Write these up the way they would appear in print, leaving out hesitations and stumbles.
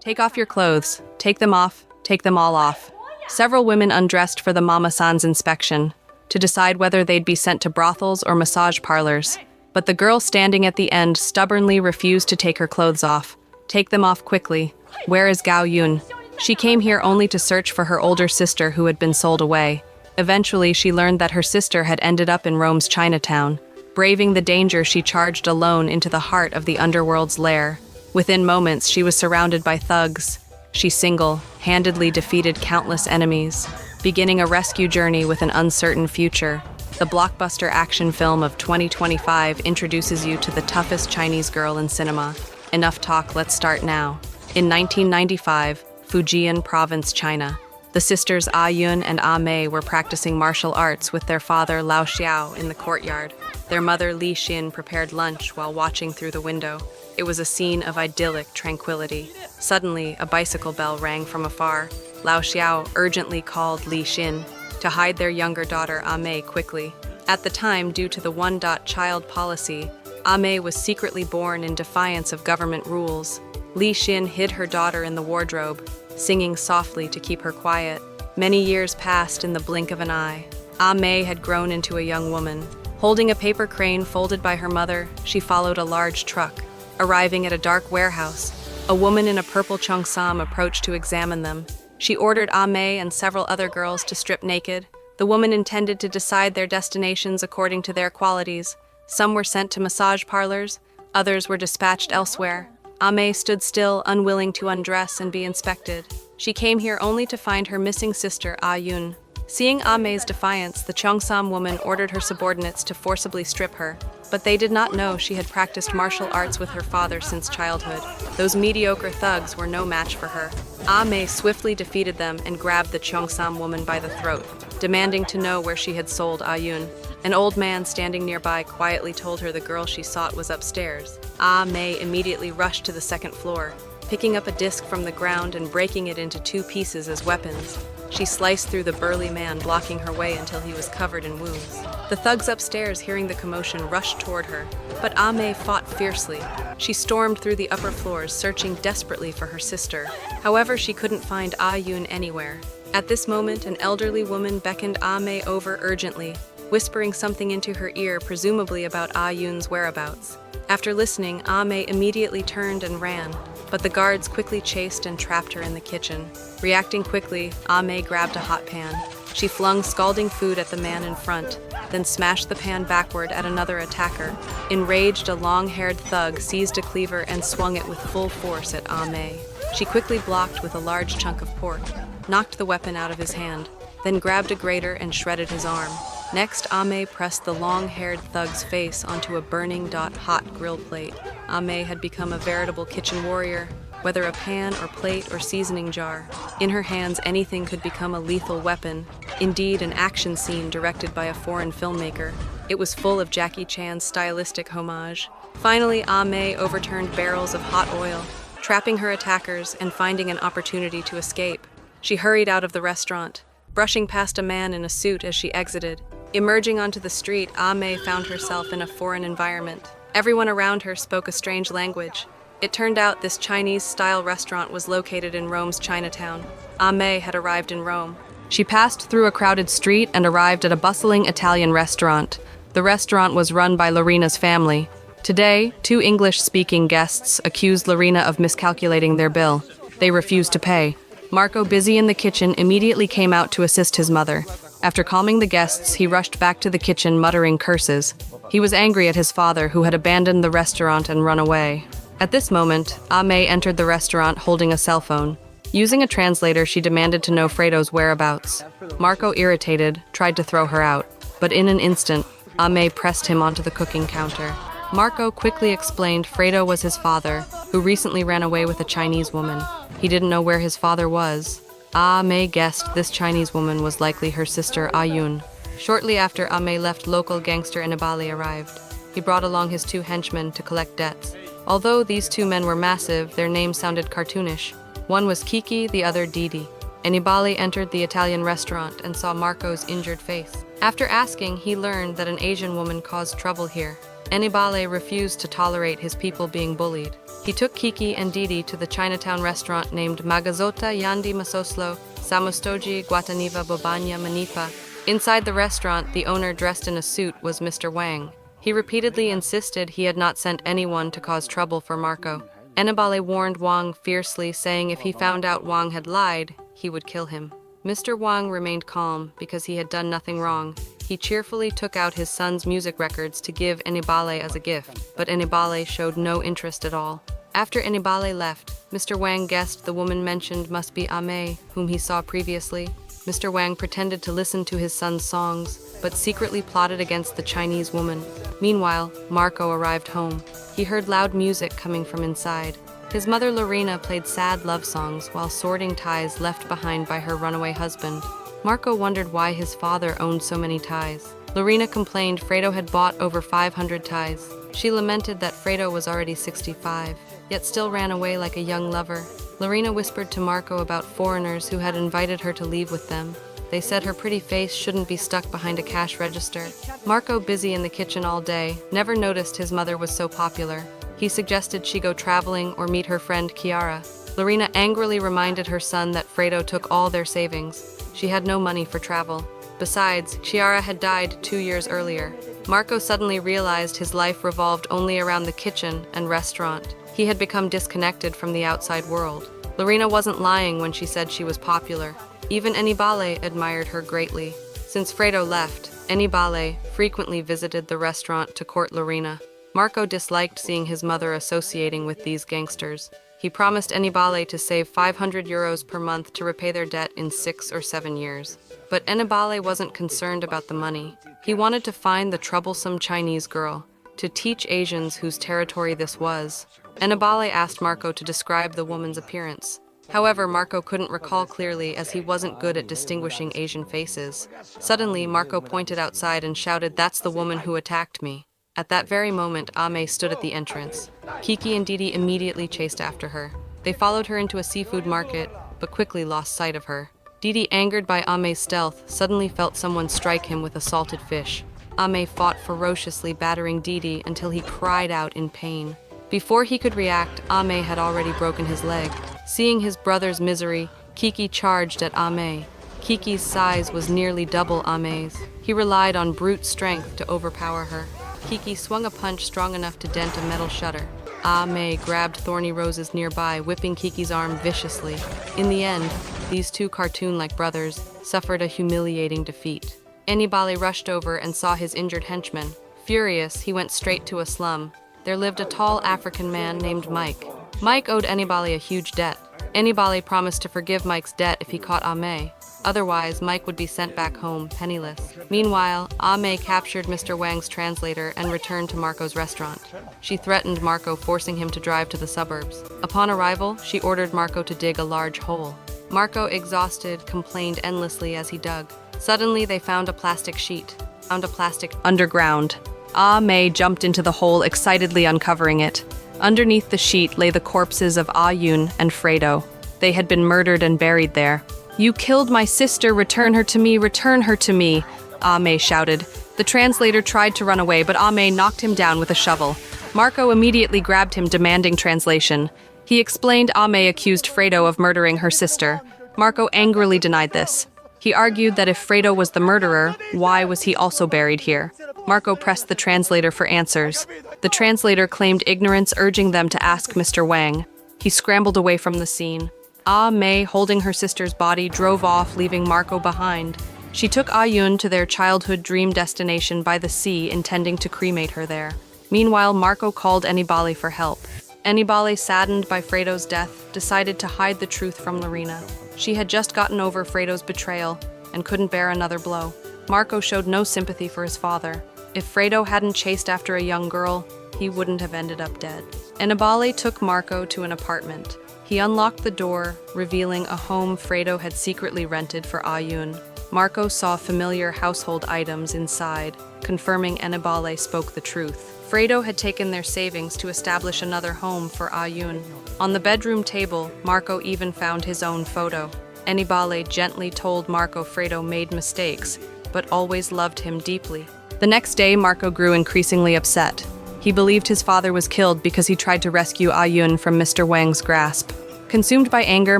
Take off your clothes. Take them off. Take them all off. Several women undressed for the Mama-san's inspection, to decide whether they'd be sent to brothels or massage parlors. But the girl standing at the end stubbornly refused to take her clothes off. Take them off quickly. Where is Gao Yun? She came here only to search for her older sister who had been sold away. Eventually, she learned that her sister had ended up in Rome's Chinatown. Braving the danger, she charged alone into the heart of the underworld's lair. Within moments, she was surrounded by thugs. She single-handedly defeated countless enemies, beginning a rescue journey with an uncertain future. The blockbuster action film of 2025 introduces you to the toughest Chinese girl in cinema. Enough talk, let's start now. In 1995, Fujian Province, China, the sisters Ah Yun and Ah Mei were practicing martial arts with their father Lao Xiao in the courtyard. Their mother Li Xin prepared lunch while watching through the window. It was a scene of idyllic tranquility. Suddenly, a bicycle bell rang from afar. Lao Xiao urgently called Li Xin to hide their younger daughter Ah Mei quickly. At the time, due to the one-child policy, Ah Mei was secretly born in defiance of government rules. Li Xin hid her daughter in the wardrobe, singing softly to keep her quiet. Many years passed in the blink of an eye. Ah Mei had grown into a young woman. Holding a paper crane folded by her mother, she followed a large truck. Arriving at a dark warehouse, a woman in a purple cheongsam approached to examine them. She ordered Ah Mei and several other girls to strip naked. The woman intended to decide their destinations according to their qualities. Some were sent to massage parlors, others were dispatched elsewhere. Ah Mei stood still, unwilling to undress and be inspected. She came here only to find her missing sister, Ah Yun. Seeing Ah Mei's defiance, the cheongsam woman ordered her subordinates to forcibly strip her. But they did not know she had practiced martial arts with her father since childhood. Those mediocre thugs were no match for her. Ah Mei swiftly defeated them and grabbed the cheongsam woman by the throat, demanding to know where she had sold Ah Yun. An old man standing nearby quietly told her the girl she sought was upstairs. Ah Mei immediately rushed to the second floor, picking up a disc from the ground and breaking it into 2 pieces as weapons. She sliced through the burly man, blocking her way until he was covered in wounds. The thugs upstairs, hearing the commotion, rushed toward her, but Ah Mei fought fiercely. She stormed through the upper floors, searching desperately for her sister. However, she couldn't find Ah Yun anywhere. At this moment, an elderly woman beckoned Ah Mei over urgently, whispering something into her ear, presumably about Ah Yun's whereabouts. After listening, Ah Mei immediately turned and ran, but the guards quickly chased and trapped her in the kitchen. Reacting quickly, Ah Mei grabbed a hot pan. She flung scalding food at the man in front, then smashed the pan backward at another attacker. Enraged, a long-haired thug seized a cleaver and swung it with full force at Ah Mei. She quickly blocked with a large chunk of pork, knocked the weapon out of his hand, then grabbed a grater and shredded his arm. Next, Ah Mei pressed the long-haired thug's face onto a burning hot grill plate. Ah Mei had become a veritable kitchen warrior, whether a pan or plate or seasoning jar. In her hands, anything could become a lethal weapon. Indeed, an action scene directed by a foreign filmmaker. It was full of Jackie Chan's stylistic homage. Finally, Ah Mei overturned barrels of hot oil, trapping her attackers and finding an opportunity to escape. She hurried out of the restaurant, brushing past a man in a suit as she exited. Emerging onto the street, Ah Mei found herself in a foreign environment. Everyone around her spoke a strange language. It turned out this Chinese-style restaurant was located in Rome's Chinatown. Ah Mei had arrived in Rome. She passed through a crowded street and arrived at a bustling Italian restaurant. The restaurant was run by Lorina's family. Today, 2 English-speaking guests accused Lorina of miscalculating their bill. They refused to pay. Marco, busy in the kitchen, immediately came out to assist his mother. After calming the guests, he rushed back to the kitchen muttering curses. He was angry at his father, who had abandoned the restaurant and run away. At this moment, Ah Mei entered the restaurant holding a cell phone. Using a translator, she demanded to know Fredo's whereabouts. Marco, irritated, tried to throw her out, but in an instant, Ah Mei pressed him onto the cooking counter. Marco quickly explained Fredo was his father, who recently ran away with a Chinese woman. He didn't know where his father was. Ah Mei guessed this Chinese woman was likely her sister Ah Yun. Shortly after Ah Mei left, local gangster Anibali arrived. He brought along his 2 henchmen to collect debts. Although these 2 men were massive, their names sounded cartoonish. One was Kiki, the other Didi. Anibali entered the Italian restaurant and saw Marco's injured face. After asking, he learned that an Asian woman caused trouble here. Anibale refused to tolerate his people being bullied. He took Kiki and Didi to the Chinatown restaurant named Magazota Yandi Masoslo Samostoji Guataniva Bobanya Manipa. Inside the restaurant, the owner, dressed in a suit, was Mr. Wang. He repeatedly insisted he had not sent anyone to cause trouble for Marco. Anibale warned Wang fiercely, saying if he found out Wang had lied, he would kill him. Mr. Wang remained calm because he had done nothing wrong. He cheerfully took out his son's music records to give Anibale as a gift, but Anibale showed no interest at all. After Anibale left, Mr. Wang guessed the woman mentioned must be Ah Mei, whom he saw previously. Mr. Wang pretended to listen to his son's songs, but secretly plotted against the Chinese woman. Meanwhile, Marco arrived home. He heard loud music coming from inside. His mother Lorena played sad love songs while sorting ties left behind by her runaway husband. Marco wondered why his father owned so many ties. Lorena complained Fredo had bought over 500 ties. She lamented that Fredo was already 65, yet still ran away like a young lover. Lorena whispered to Marco about foreigners who had invited her to leave with them. They said her pretty face shouldn't be stuck behind a cash register. Marco, busy in the kitchen all day, never noticed his mother was so popular. He suggested she go traveling or meet her friend Chiara. Lorena angrily reminded her son that Fredo took all their savings. She had no money for travel. Besides, Chiara had died 2 years earlier. Marco suddenly realized his life revolved only around the kitchen and restaurant. He had become disconnected from the outside world. Lorena wasn't lying when she said she was popular. Even Anibale admired her greatly. Since Fredo left, Anibale frequently visited the restaurant to court Lorena. Marco disliked seeing his mother associating with these gangsters. He promised Anibale to save 500 euros per month to repay their debt in 6 or 7 years. But Anibale wasn't concerned about the money. He wanted to find the troublesome Chinese girl, to teach Asians whose territory this was. Anibale asked Marco to describe the woman's appearance. However, Marco couldn't recall clearly as he wasn't good at distinguishing Asian faces. Suddenly, Marco pointed outside and shouted, "That's the woman who attacked me." At that very moment, Ah Mei stood at the entrance. Kiki and Didi immediately chased after her. They followed her into a seafood market, but quickly lost sight of her. Didi, angered by Ah Mei's stealth, suddenly felt someone strike him with a salted fish. Ah Mei fought ferociously, battering Didi until he cried out in pain. Before he could react, Ah Mei had already broken his leg. Seeing his brother's misery, Kiki charged at Ah Mei. Kiki's size was nearly double Ah Mei's. He relied on brute strength to overpower her. Kiki swung a punch strong enough to dent a metal shutter. Ah Mei grabbed thorny roses nearby, whipping Kiki's arm viciously. In the end, these two cartoon-like brothers suffered a humiliating defeat. Anibale rushed over and saw his injured henchman. Furious, he went straight to a slum. There lived a tall African man named Mike. Mike owed Anibale a huge debt. Anibale promised to forgive Mike's debt if he caught Ah Mei. Otherwise, Mike would be sent back home, penniless. Meanwhile, Ah Mei captured Mr. Wang's translator and returned to Marco's restaurant. She threatened Marco, forcing him to drive to the suburbs. Upon arrival, she ordered Marco to dig a large hole. Marco, exhausted, complained endlessly as he dug. Suddenly, they found a plastic sheet. Underground. Ah Mei jumped into the hole, excitedly uncovering it. Underneath the sheet lay the corpses of Ah Yun and Fredo. They had been murdered and buried there. "You killed my sister, return her to me, return her to me," Ah Mei shouted. The translator tried to run away, but Ah Mei knocked him down with a shovel. Marco immediately grabbed him, demanding translation. He explained Ah Mei accused Fredo of murdering her sister. Marco angrily denied this. He argued that if Fredo was the murderer, why was he also buried here? Marco pressed the translator for answers. The translator claimed ignorance, urging them to ask Mr. Wang. He scrambled away from the scene. Ah Mei, holding her sister's body, drove off, leaving Marco behind. She took Ah Yun to their childhood dream destination by the sea, intending to cremate her there. Meanwhile, Marco called Anibale for help. Anibale, saddened by Fredo's death, decided to hide the truth from Lorena. She had just gotten over Fredo's betrayal and couldn't bear another blow. Marco showed no sympathy for his father. If Fredo hadn't chased after a young girl, he wouldn't have ended up dead. Anibale took Marco to an apartment. He unlocked the door, revealing a home Fredo had secretly rented for Ah Yun. Marco saw familiar household items inside, confirming Anibale spoke the truth. Fredo had taken their savings to establish another home for Ah Yun. On the bedroom table, Marco even found his own photo. Anibale gently told Marco Fredo made mistakes, but always loved him deeply. The next day, Marco grew increasingly upset. He believed his father was killed because he tried to rescue Ah Yun from Mr. Wang's grasp. Consumed by anger,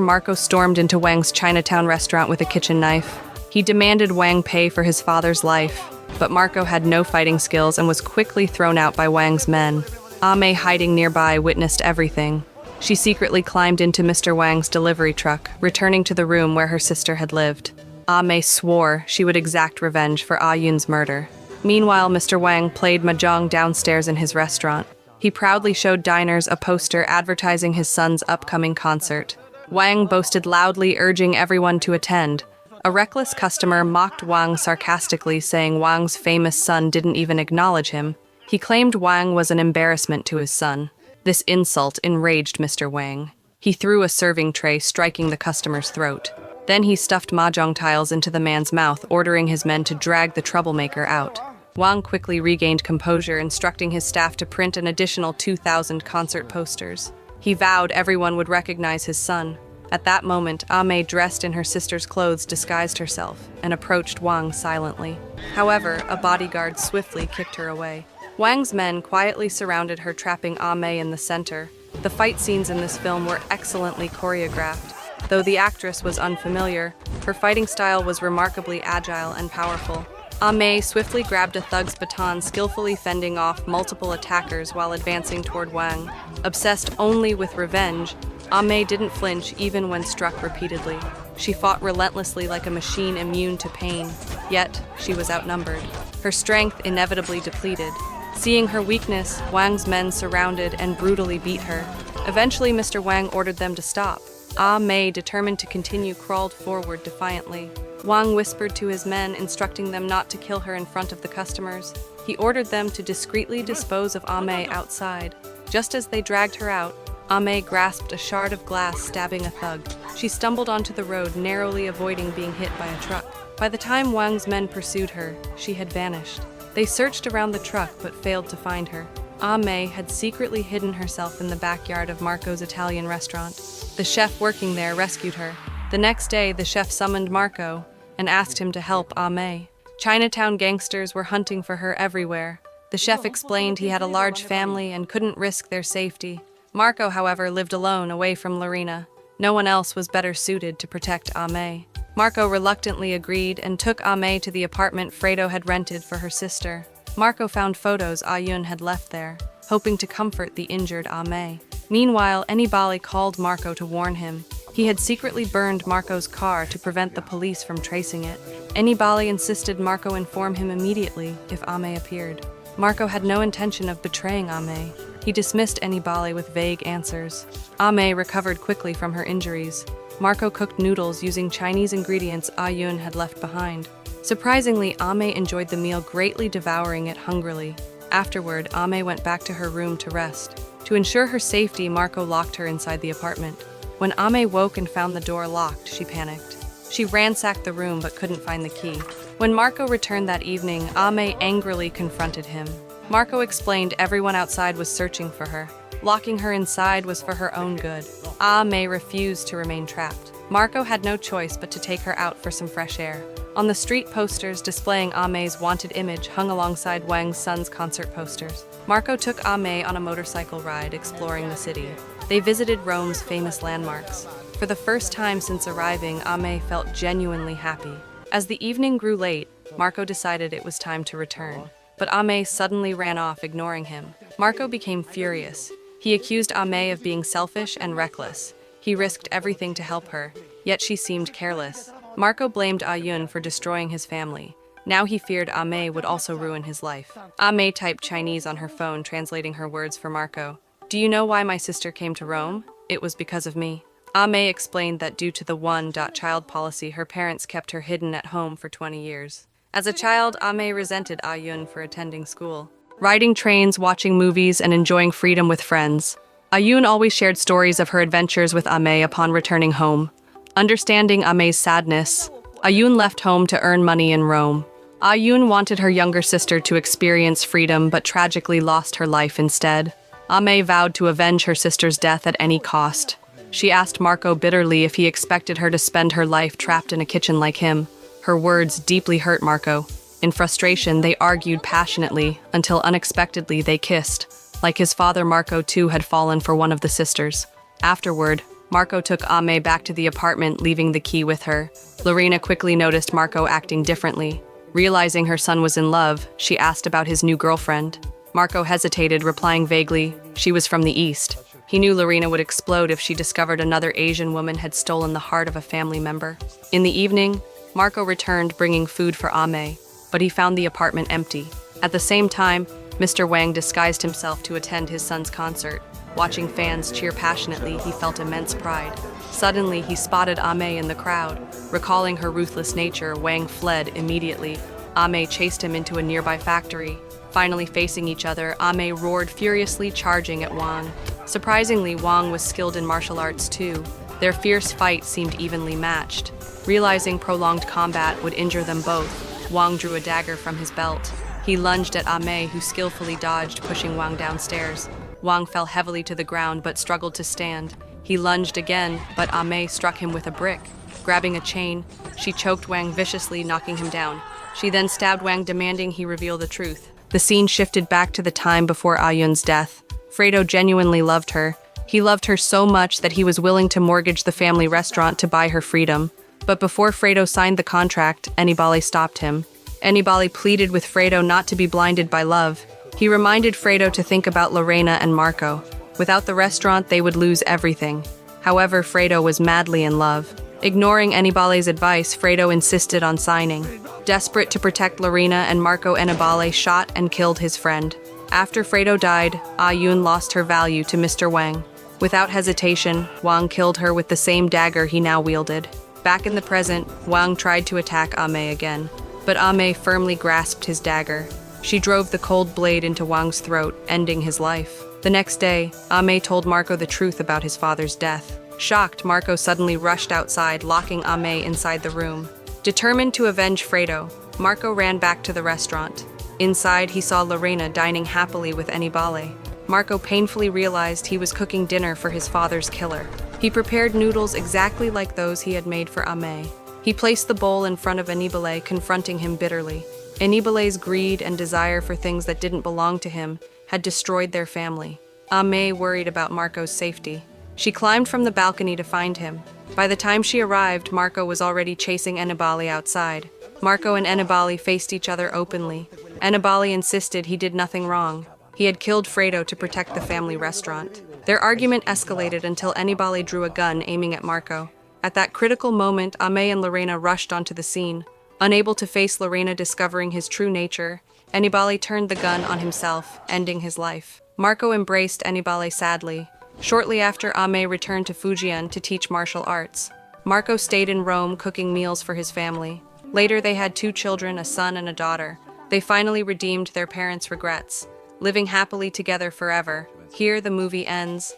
Marco stormed into Wang's Chinatown restaurant with a kitchen knife. He demanded Wang pay for his father's life, but Marco had no fighting skills and was quickly thrown out by Wang's men. Ah Mei, hiding nearby, witnessed everything. She secretly climbed into Mr. Wang's delivery truck, returning to the room where her sister had lived. Ah Mei swore she would exact revenge for Ah Yun's murder. Meanwhile, Mr. Wang played mahjong downstairs in his restaurant. He proudly showed diners a poster advertising his son's upcoming concert. Wang boasted loudly, urging everyone to attend. A reckless customer mocked Wang sarcastically, saying Wang's famous son didn't even acknowledge him. He claimed Wang was an embarrassment to his son. This insult enraged Mr. Wang. He threw a serving tray, striking the customer's throat. Then he stuffed mahjong tiles into the man's mouth, ordering his men to drag the troublemaker out. Wang quickly regained composure, instructing his staff to print an additional 2,000 concert posters. He vowed everyone would recognize his son. At that moment, Ah Mei, dressed in her sister's clothes, disguised herself and approached Wang silently. However, a bodyguard swiftly kicked her away. Wang's men quietly surrounded her, trapping Ah Mei in the center. The fight scenes in this film were excellently choreographed. Though the actress was unfamiliar, her fighting style was remarkably agile and powerful. Ah Mei swiftly grabbed a thug's baton, skillfully fending off multiple attackers while advancing toward Wang. Obsessed only with revenge, Ah Mei didn't flinch even when struck repeatedly. She fought relentlessly like a machine immune to pain, yet she was outnumbered. Her strength inevitably depleted. Seeing her weakness, Wang's men surrounded and brutally beat her. Eventually, Mr. Wang ordered them to stop. Ah Mei, determined to continue, crawled forward defiantly. Wang whispered to his men, instructing them not to kill her in front of the customers. He ordered them to discreetly dispose of Ah Mei outside. Just as they dragged her out, Ah Mei grasped a shard of glass, stabbing a thug. She stumbled onto the road, narrowly avoiding being hit by a truck. By the time Wang's men pursued her, she had vanished. They searched around the truck but failed to find her. Ah Mei had secretly hidden herself in the backyard of Marco's Italian restaurant. The chef working there rescued her. The next day, the chef summoned Marco and asked him to help Ah Mei. Chinatown gangsters were hunting for her everywhere. The chef explained he had a large family and couldn't risk their safety. Marco, however, lived alone, away from Lorena. No one else was better suited to protect Ah Mei. Marco reluctantly agreed and took Ah Mei to the apartment Fredo had rented for her sister. Marco found photos Ah Yun had left there, hoping to comfort the injured Ah Mei. Meanwhile, Anibali called Marco to warn him. He had secretly burned Marco's car to prevent the police from tracing it. Anibali insisted Marco inform him immediately if Ah Mei appeared. Marco had no intention of betraying Ah Mei. He dismissed Anibali with vague answers. Ah Mei recovered quickly from her injuries. Marco cooked noodles using Chinese ingredients Ah Yun had left behind. Surprisingly, Ah Mei enjoyed the meal, greatly devouring it hungrily. Afterward, Ah Mei went back to her room to rest. To ensure her safety, Marco locked her inside the apartment. When Ah Mei woke and found the door locked, she panicked. She ransacked the room but couldn't find the key. When Marco returned that evening, Ah Mei angrily confronted him. Marco explained everyone outside was searching for her. Locking her inside was for her own good. Ah Mei refused to remain trapped. Marco had no choice but to take her out for some fresh air. On the street, posters displaying Ah Mei's wanted image hung alongside Wang's son's concert posters. Marco took Ah Mei on a motorcycle ride, exploring the city. They visited Rome's famous landmarks. For the first time since arriving, Ah Mei felt genuinely happy. As the evening grew late, Marco decided it was time to return. But Ah Mei suddenly ran off, ignoring him. Marco became furious. He accused Ah Mei of being selfish and reckless. He risked everything to help her, yet she seemed careless. Marco blamed Ah Yun for destroying his family. Now he feared Ah Mei would also ruin his life. Ah Mei typed Chinese on her phone, translating her words for Marco. "Do you know why my sister came to Rome? It was because of me." Ah Mei explained that due to the one-child policy, her parents kept her hidden at home for 20 years. As a child, Ah Mei resented Ah Yun for attending school. Riding trains, watching movies, and enjoying freedom with friends. Ah Yun always shared stories of her adventures with Ah Mei upon returning home. Understanding Ah Mei's sadness, Ah Yun left home to earn money in Rome. Ah Yun wanted her younger sister to experience freedom, but tragically lost her life instead. Ah Mei vowed to avenge her sister's death at any cost. She asked Marco bitterly if he expected her to spend her life trapped in a kitchen like him. Her words deeply hurt Marco. In frustration, they argued passionately until unexpectedly they kissed, like his father Marco too had fallen for one of the sisters. Afterward, Marco took Ah Mei back to the apartment, leaving the key with her. Lorena quickly noticed Marco acting differently. Realizing her son was in love, she asked about his new girlfriend. Marco hesitated, replying vaguely, she was from the East. He knew Lorena would explode if she discovered another Asian woman had stolen the heart of a family member. In the evening, Marco returned bringing food for Ah Mei, but he found the apartment empty. At the same time, Mr. Wang disguised himself to attend his son's concert. Watching fans cheer passionately, he felt immense pride. Suddenly, he spotted Ah Mei in the crowd. Recalling her ruthless nature, Wang fled immediately. Ah Mei chased him into a nearby factory. Finally facing each other, Ah Mei roared furiously, charging at Wang. Surprisingly, Wang was skilled in martial arts too. Their fierce fight seemed evenly matched. Realizing prolonged combat would injure them both, Wang drew a dagger from his belt. He lunged at Ah Mei, who skillfully dodged, pushing Wang downstairs. Wang fell heavily to the ground but struggled to stand. He lunged again, but Ah Mei struck him with a brick. Grabbing a chain, she choked Wang viciously, knocking him down. She then stabbed Wang, demanding he reveal the truth. The scene shifted back to the time before Ah Yun's death. Fredo genuinely loved her. He loved her so much that he was willing to mortgage the family restaurant to buy her freedom. But before Fredo signed the contract, Ennibale stopped him. Ennibale pleaded with Fredo not to be blinded by love. He reminded Fredo to think about Lorena and Marco. Without the restaurant, they would lose everything. However, Fredo was madly in love. Ignoring Ennibale's advice, Fredo insisted on signing. Desperate to protect Lorena and Marco, Ennibale shot and killed his friend. After Fredo died, Ah Yun lost her value to Mr. Wang. Without hesitation, Wang killed her with the same dagger he now wielded. Back in the present, Wang tried to attack Ah Mei again, but Ah Mei firmly grasped his dagger. She drove the cold blade into Wang's throat, ending his life. The next day, Ah Mei told Marco the truth about his father's death. Shocked, Marco suddenly rushed outside, locking Ah Mei inside the room. Determined to avenge Fredo, Marco ran back to the restaurant. Inside, he saw Lorena dining happily with Ennibale. Marco painfully realized he was cooking dinner for his father's killer. He prepared noodles exactly like those he had made for Ah Mei. He placed the bowl in front of Ennibale, confronting him bitterly. Ennibale's greed and desire for things that didn't belong to him had destroyed their family. Ah Mei worried about Marco's safety. She climbed from the balcony to find him. By the time she arrived, Marco was already chasing Ennibale outside. Marco and Ennibale faced each other openly. Ennibale insisted he did nothing wrong. He had killed Fredo to protect the family restaurant. Their argument escalated until Ennibale drew a gun, aiming at Marco. At that critical moment, Ah Mei and Lorena rushed onto the scene. Unable to face Lorena discovering his true nature, Ennibale turned the gun on himself, ending his life. Marco embraced Ennibale sadly. Shortly after, Ah Mei returned to Fujian to teach martial arts. Marco stayed in Rome cooking meals for his family. Later, they had 2 children, a son and a daughter. They finally redeemed their parents' regrets, living happily together forever. Here, the movie ends.